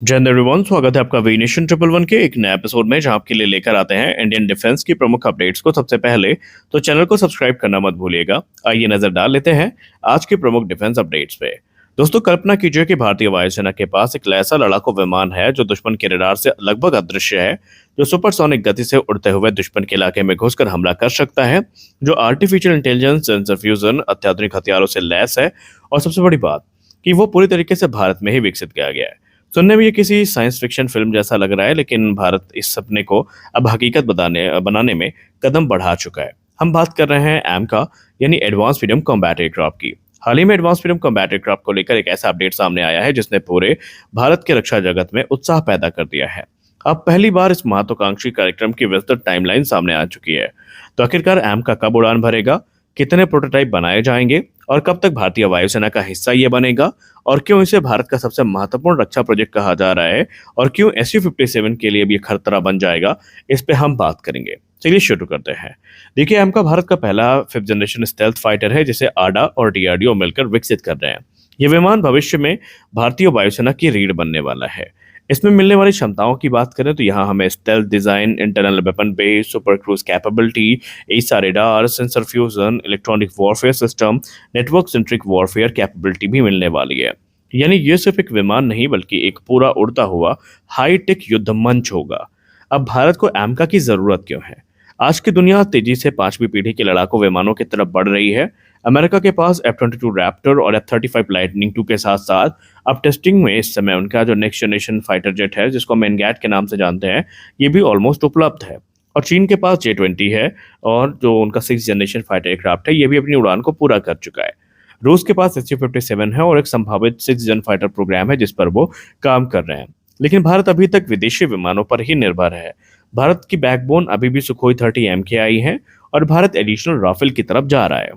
जय हिंद एवरीवन, स्वागत है आपका वी नेशन ट्रिपल वन के एक नए एपिसोड में जहां आपके लिए लेकर आते हैं इंडियन डिफेंस की प्रमुख अपडेट्स को सबसे पहले। तो चैनल को सब्सक्राइब करना मत भूलिएगा। आइए नजर डाल लेते हैं आज की प्रमुख डिफेंस अपडेट्स पे। दोस्तों, कल्पना कीजिए कि भारतीय वायुसेना के पास एक ऐसा लड़ाकू विमान है जो दुश्मन के रडार से लगभग अदृश्य है, जो सुपरसोनिक गति से उड़ते हुए दुश्मन के इलाके में घुसकर हमला कर सकता है, जो आर्टिफिशियल इंटेलिजेंस, सेंसर फ्यूजन, अत्याधुनिक हथियारों से लैस है, और सबसे बड़ी बात कि वो पूरी तरीके से भारत में ही विकसित किया गया है। सुनने में ये किसी साइंस फिक्शन फिल्म जैसा लग रहा है, लेकिन भारत इस सपने को अब हकीकत बनाने में कदम बढ़ा चुका है। हम बात कर रहे हैं एमका यानी एडवांस मीडियम कॉम्बैट एयरक्राफ्ट की। हाल ही में एडवांस मीडियम कॉम्बैट एयरक्राफ्ट को लेकर एक ऐसा अपडेट सामने आया है जिसने पूरे भारत के रक्षा जगत में उत्साह पैदा कर दिया है। अब पहली बार इस महत्वाकांक्षी कार्यक्रम की विस्तृत टाइमलाइन सामने आ चुकी है। तो आखिरकार एमका कब उड़ान भरेगा, कितने प्रोटोटाइप बनाए जाएंगे, और कब तक भारतीय वायुसेना का हिस्सा ये बनेगा, और क्यों इसे भारत का सबसे महत्वपूर्ण रक्षा प्रोजेक्ट कहा जा रहा है, और क्यों SU-57 के लिए भी खतरा बन जाएगा, इस पे हम बात करेंगे। चलिए शुरू करते हैं। देखिए, एमका भारत का पहला 5th जनरेशन स्टेल्थ फाइटर है जिसे आडा और DRDO मिलकर विकसित कर रहे हैं। ये विमान भविष्य में भारतीय वायुसेना की रीढ़ बनने वाला है। इसमें मिलने वाली क्षमताओं की बात करें तो यहाँ हमें stealth design, internal weapon bays, super cruise capability, AESA radar, sensor fusion, electronic warfare system, network centric warfare capability भी मिलने वाली है। यानी ये सिर्फ एक विमान नहीं बल्कि एक पूरा उड़ता हुआ हाईटेक युद्ध मंच होगा। अब भारत को एमका की जरूरत क्यों है? आज की दुनिया तेजी से 5वीं पीढ़ी के लड़ाकू विमानों की तरफ बढ़ रही है। अमेरिका के पास F-22 रैप्टर और F-35 लाइटनिंग 2 के साथ साथ अब टेस्टिंग में इस समय उनका जो नेक्स्ट जनरेशन फाइटर जेट है, जिसको हम एनगैट के नाम से जानते हैं, ये भी ऑलमोस्ट उपलब्ध है। और चीन के पास J-20 है, और जो उनका 6th जनरेशन फाइटर एयरक्राफ्ट है, ये भी अपनी उड़ान को पूरा कर चुका है। रूस के पास SU-57 है और एक संभावित 6th जन फाइटर प्रोग्राम है जिस पर वो काम कर रहे हैं। लेकिन भारत अभी तक विदेशी विमानों पर ही निर्भर है। भारत की बैकबोन अभी भी सुखोई 30 MKI है, और भारत एडिशनल राफेल की तरफ जा रहा है।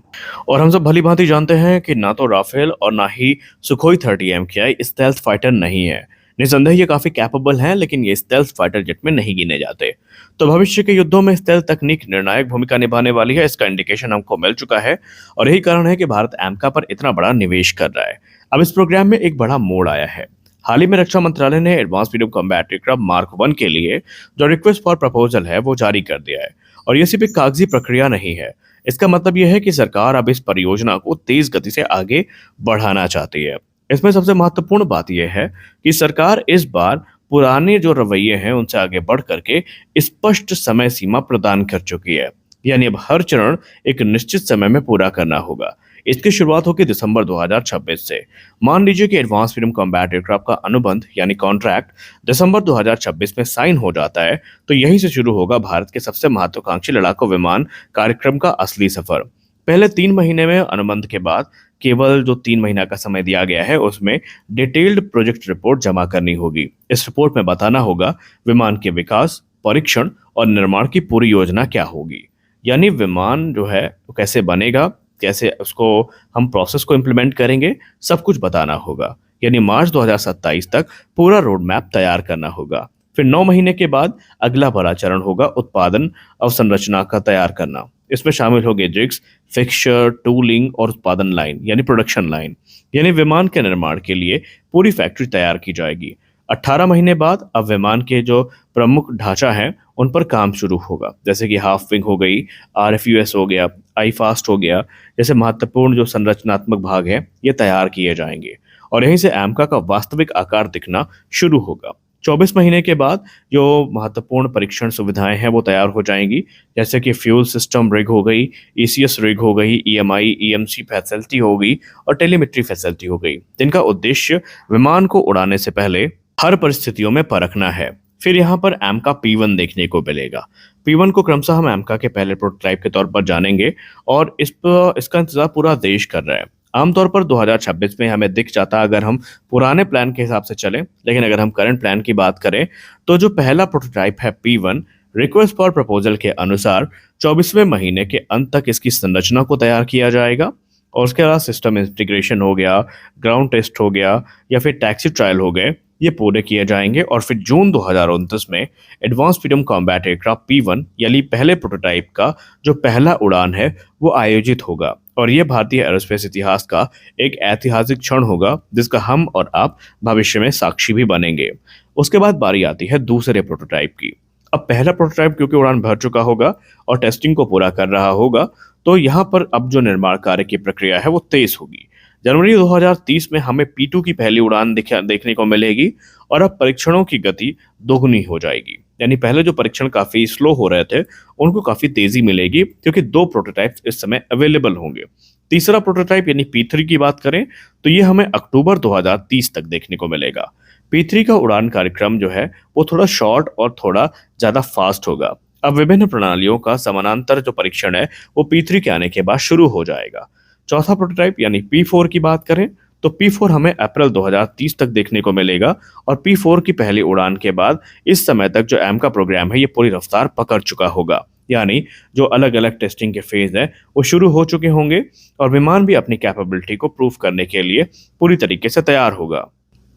और हम सब भली भांति जानते हैं कि ना तो राफेल और ना ही सुखोई 30 MKI स्टेल्थ फाइटर नहीं है। निसंदेह ये काफी कैपेबल हैं, लेकिन ये स्टेल्थ फाइटर जेट में नहीं गिने जाते। तो भविष्य के युद्धों में स्टेल्थ तकनीक निर्णायक भूमिका निभाने वाली है, इसका इंडिकेशन हमको मिल चुका है। और यही कारण है कि भारत एमका पर इतना बड़ा निवेश कर रहा है। अब इस प्रोग्राम में एक बड़ा मोड़ आया है। हाल ही में रक्षा मंत्रालय ने advance medium combat aircraft mark 1 के लिए जो रिक्वेस्ट फॉर प्रपोजल है वो जारी कर दिया है। और ये सिर्फ एक कागजी प्रक्रिया नहीं है। इसका मतलब यह है कि सरकार अब इस परियोजना को तेज गति से आगे बढ़ाना चाहती है। इसमें सबसे महत्वपूर्ण बात यह है कि सरकार इस बार पुराने जो रवैये हैं उनसे आगे बढ़ करके स्पष्ट समय सीमा प्रदान कर चुकी है। यानी अब हर चरण एक निश्चित समय में पूरा करना होगा। इसकी शुरुआत होगी दिसंबर 2026 से। मान लीजिए कि एडवांस मीडियम कॉम्बैट एयरक्राफ्ट का अनुबंध यानी कॉन्ट्रैक्ट दिसंबर 2026 में साइन हो जाता है, तो यहीं से शुरू होगा भारत के सबसे महत्वाकांक्षी लड़ाकू विमान कार्यक्रम का असली सफर। पहले 3 महीने में अनुबंध के बाद केवल जो 3 महीना का समय दिया गया है उसमें डिटेल्ड प्रोजेक्ट रिपोर्ट जमा करनी होगी। इस रिपोर्ट में बताना होगा विमान के विकास, परीक्षण और निर्माण की पूरी योजना क्या होगी। यानी विमान जो है वो कैसे बनेगा, कैसे उसको हम प्रोसेस को इम्प्लीमेंट करेंगे, सब कुछ बताना होगा। यानी मार्च 2027 तक पूरा रोड मैप तैयार करना होगा। फिर 9 महीने के बाद अगला बड़ा चरण होगा उत्पादन अवसंरचना का तैयार करना। इसमें शामिल होंगे जिग्स, फिक्सचर, टूलिंग और उत्पादन लाइन यानी प्रोडक्शन लाइन। यानी विमान के निर्माण के लिए पूरी फैक्ट्री तैयार की जाएगी। 18 महीने बाद अब विमान के जो प्रमुख ढांचा है उन पर काम शुरू होगा, जैसे कि हाफ विंग हो गई, RFUS हो गया, आई फास्ट हो गया। जैसे महत्वपूर्ण जो संरचनात्मक भाग है ये तैयार किए जाएंगे, और यहीं से एमका का वास्तविक आकार दिखना शुरू होगा। 24 महीने के बाद जो महत्वपूर्ण परीक्षण सुविधाएं हैं वो तैयार हो जाएंगी, जैसे कि फ्यूल सिस्टम रिग हो गई, ECS रिग हो गई, EMI EMC फैसिलिटी हो गई, और टेलीमेट्री फैसिलिटी हो गई, जिनका उद्देश्य विमान को उड़ाने से पहले हर परिस्थितियों में परखना है। फिर यहाँ पर एमका P1 देखने को मिलेगा। P1 को क्रमशः हम एमका के पहले प्रोटोटाइप के तौर पर जानेंगे, और इसका इंतजार पूरा देश कर रहा है। आमतौर पर 2026 में हमें दिख जाता अगर हम पुराने प्लान के हिसाब से चलें, लेकिन अगर हम करंट प्लान की बात करें तो जो पहला प्रोटोटाइप है P1, रिक्वेस्ट फॉर प्रपोजल के अनुसार 24वें महीने के अंत तक इसकी संरचना को तैयार किया जाएगा, और उसके अलावा सिस्टम इंटीग्रेशन हो गया, ग्राउंड टेस्ट हो गया, या फिर टैक्सी ट्रायल हो गए, ये पूरे किए जाएंगे। और फिर जून 2029 में advance medium combat aircraft P1 यानी पहले प्रोटोटाइप का जो पहला उड़ान है वो आयोजित होगा, और ये भारतीय एरोस्पेस इतिहास का एक ऐतिहासिक क्षण होगा जिसका हम और आप भविष्य में साक्षी भी बनेंगे। उसके बाद बारी आती है दूसरे प्रोटोटाइप की। अब पहला प्रोटोटाइप क्योंकि उड़ान भर चुका होगा और टेस्टिंग को पूरा कर रहा होगा, तो यहाँ पर अब जो निर्माण कार्य की प्रक्रिया है वो तेज होगी। जनवरी 2030 में हमें P2 की पहली उड़ान देखने को मिलेगी और अब परीक्षणों की गति दोगुनी हो जाएगी। यानी पहले जो परीक्षण काफी स्लो हो रहे थे उनको काफी तेजी मिलेगी क्योंकि 2 प्रोटोटाइप इस समय अवेलेबल होंगे। तीसरा प्रोटोटाइप यानी P3 की बात करें तो ये हमें अक्टूबर 2030 तक देखने को मिलेगा। P3 का उड़ान कार्यक्रम जो है वो थोड़ा शॉर्ट और थोड़ा ज्यादा फास्ट होगा। अब विभिन्न प्रणालियों का समानांतर जो परीक्षण है वो P3 के आने के बाद शुरू हो जाएगा। चौथा प्रोटोटाइप यानी P4 की बात करें तो P4 हमें अप्रैल 2030 तक देखने को मिलेगा और P4 की पहली उड़ान के बाद इस समय तक जो एमका प्रोग्राम है ये पूरी रफ्तार पकड़ चुका होगा। यानी जो अलग अलग टेस्टिंग के फेज है वो शुरू हो चुके होंगे और विमान भी अपनी कैपेबिलिटी को प्रूव करने के लिए पूरी तरीके से तैयार होगा।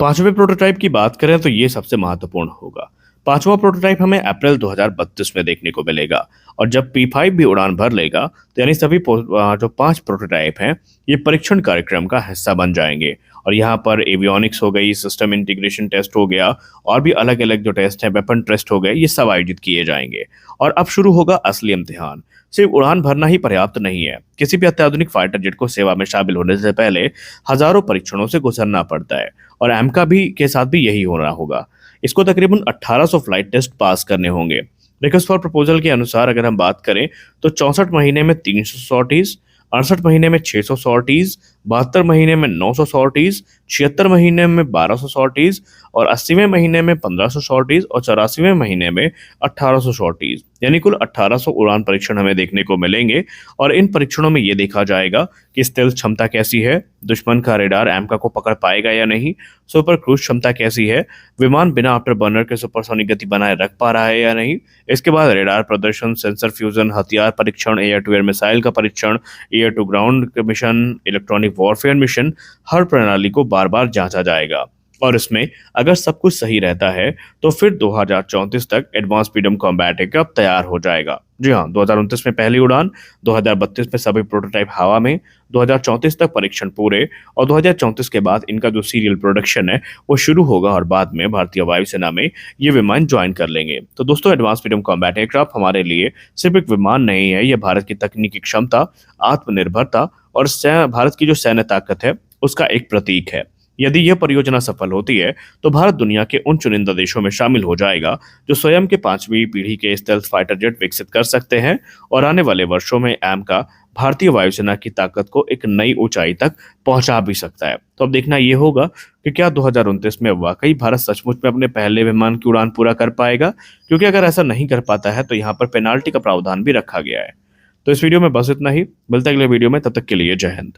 पांचवें प्रोटोटाइप की बात करें तो ये सबसे महत्वपूर्ण होगा। पांचवा प्रोटोटाइप हमें अप्रैल 2032 में देखने को मिलेगा और जब P5 भी उड़ान भर लेगा तो यानी सभी जो 5 प्रोटोटाइप हैं ये परीक्षण कार्यक्रम का हिस्सा बन जाएंगे और यहाँ पर एवियोनिक्स हो गई, सिस्टम इंटीग्रेशन टेस्ट हो गया और भी अलग अलग जो टेस्ट हैं, वेपन टेस्ट हो गए, ये सब आयोजित किए जाएंगे। और अब शुरू होगा असली इम्तिहान। सिर्फ उड़ान भरना ही पर्याप्त नहीं है, किसी भी अत्याधुनिक फाइटर जेट को सेवा में शामिल होने से पहले हजारों परीक्षणों से गुजरना पड़ता है और एमका भी के साथ भी यही होना होगा। इसको तकरीबन 1800 फ्लाइट टेस्ट पास करने होंगे। रिक्वेस्ट फॉर प्रपोजल के अनुसार अगर हम बात करें तो 64 महीने में 300 सॉर्टीज, 68 महीने में 600 सॉर्टीज, 72 महीने में 900 सॉर्टीज, 76 महीने में 1200 सॉर्टीज और 80वें महीने में 1500 सॉर्टीज और 84वें महीने में 1800 सॉर्टीज, यानी कुल 1800 उड़ान परीक्षण हमें देखने को मिलेंगे। और इन परीक्षणों में ये देखा जाएगा कि स्टेल्थ क्षमता कैसी है, दुश्मन का रेडार एमका को पकड़ पाएगा या नहीं, सुपर क्रूज क्षमता कैसी है, विमान बिना आफ्टर बर्नर के सुपरसोनिक गति बनाए रख पा रहा है या नहीं। इसके बाद रेडार प्रदर्शन, सेंसर फ्यूजन, हथियार परीक्षण, एयर टू एयर मिसाइल का परीक्षण, air to ground mission, electronic warfare mission, हर प्रणाली को बार बार जांचा जाएगा और इसमें अगर सब कुछ सही रहता है तो फिर 2034 तक एडवांस फ्रीडम कॉम्बैट एयरक्राफ्ट तैयार हो जाएगा। जी हाँ, 2029 में पहली उड़ान, 2032 में सभी प्रोटोटाइप हवा में, 2034 तक परीक्षण पूरे और 2034 के बाद इनका जो सीरियल प्रोडक्शन है वो शुरू होगा और बाद में भारतीय वायुसेना में ये विमान ज्वाइन कर लेंगे। तो दोस्तों, एडवांस फ्रीडम कॉम्बैट एयरक्राफ्ट हमारे लिए सिर्फ एक विमान नहीं है, ये भारत की तकनीकी क्षमता, आत्मनिर्भरता और भारत की जो सैन्य ताकत है उसका एक प्रतीक है। यदि यह परियोजना सफल होती है तो भारत दुनिया के उन चुनिंदा देशों में शामिल हो जाएगा जो स्वयं के 5वीं पीढ़ी के स्टेल्थ फाइटर जेट विकसित कर सकते हैं और आने वाले वर्षों में एमका भारतीय वायुसेना की ताकत को एक नई ऊंचाई तक पहुंचा भी सकता है। तो अब देखना यह होगा कि क्या 2029 में वाकई भारत सचमुच में अपने पहले विमान की उड़ान पूरा कर पाएगा, क्योंकि अगर ऐसा नहीं कर पाता है तो यहाँ पर पेनाल्टी का प्रावधान भी रखा गया है। तो इस वीडियो में बस इतना ही, मिलते हैं अगले वीडियो में, तब तक के लिए जय हिंद।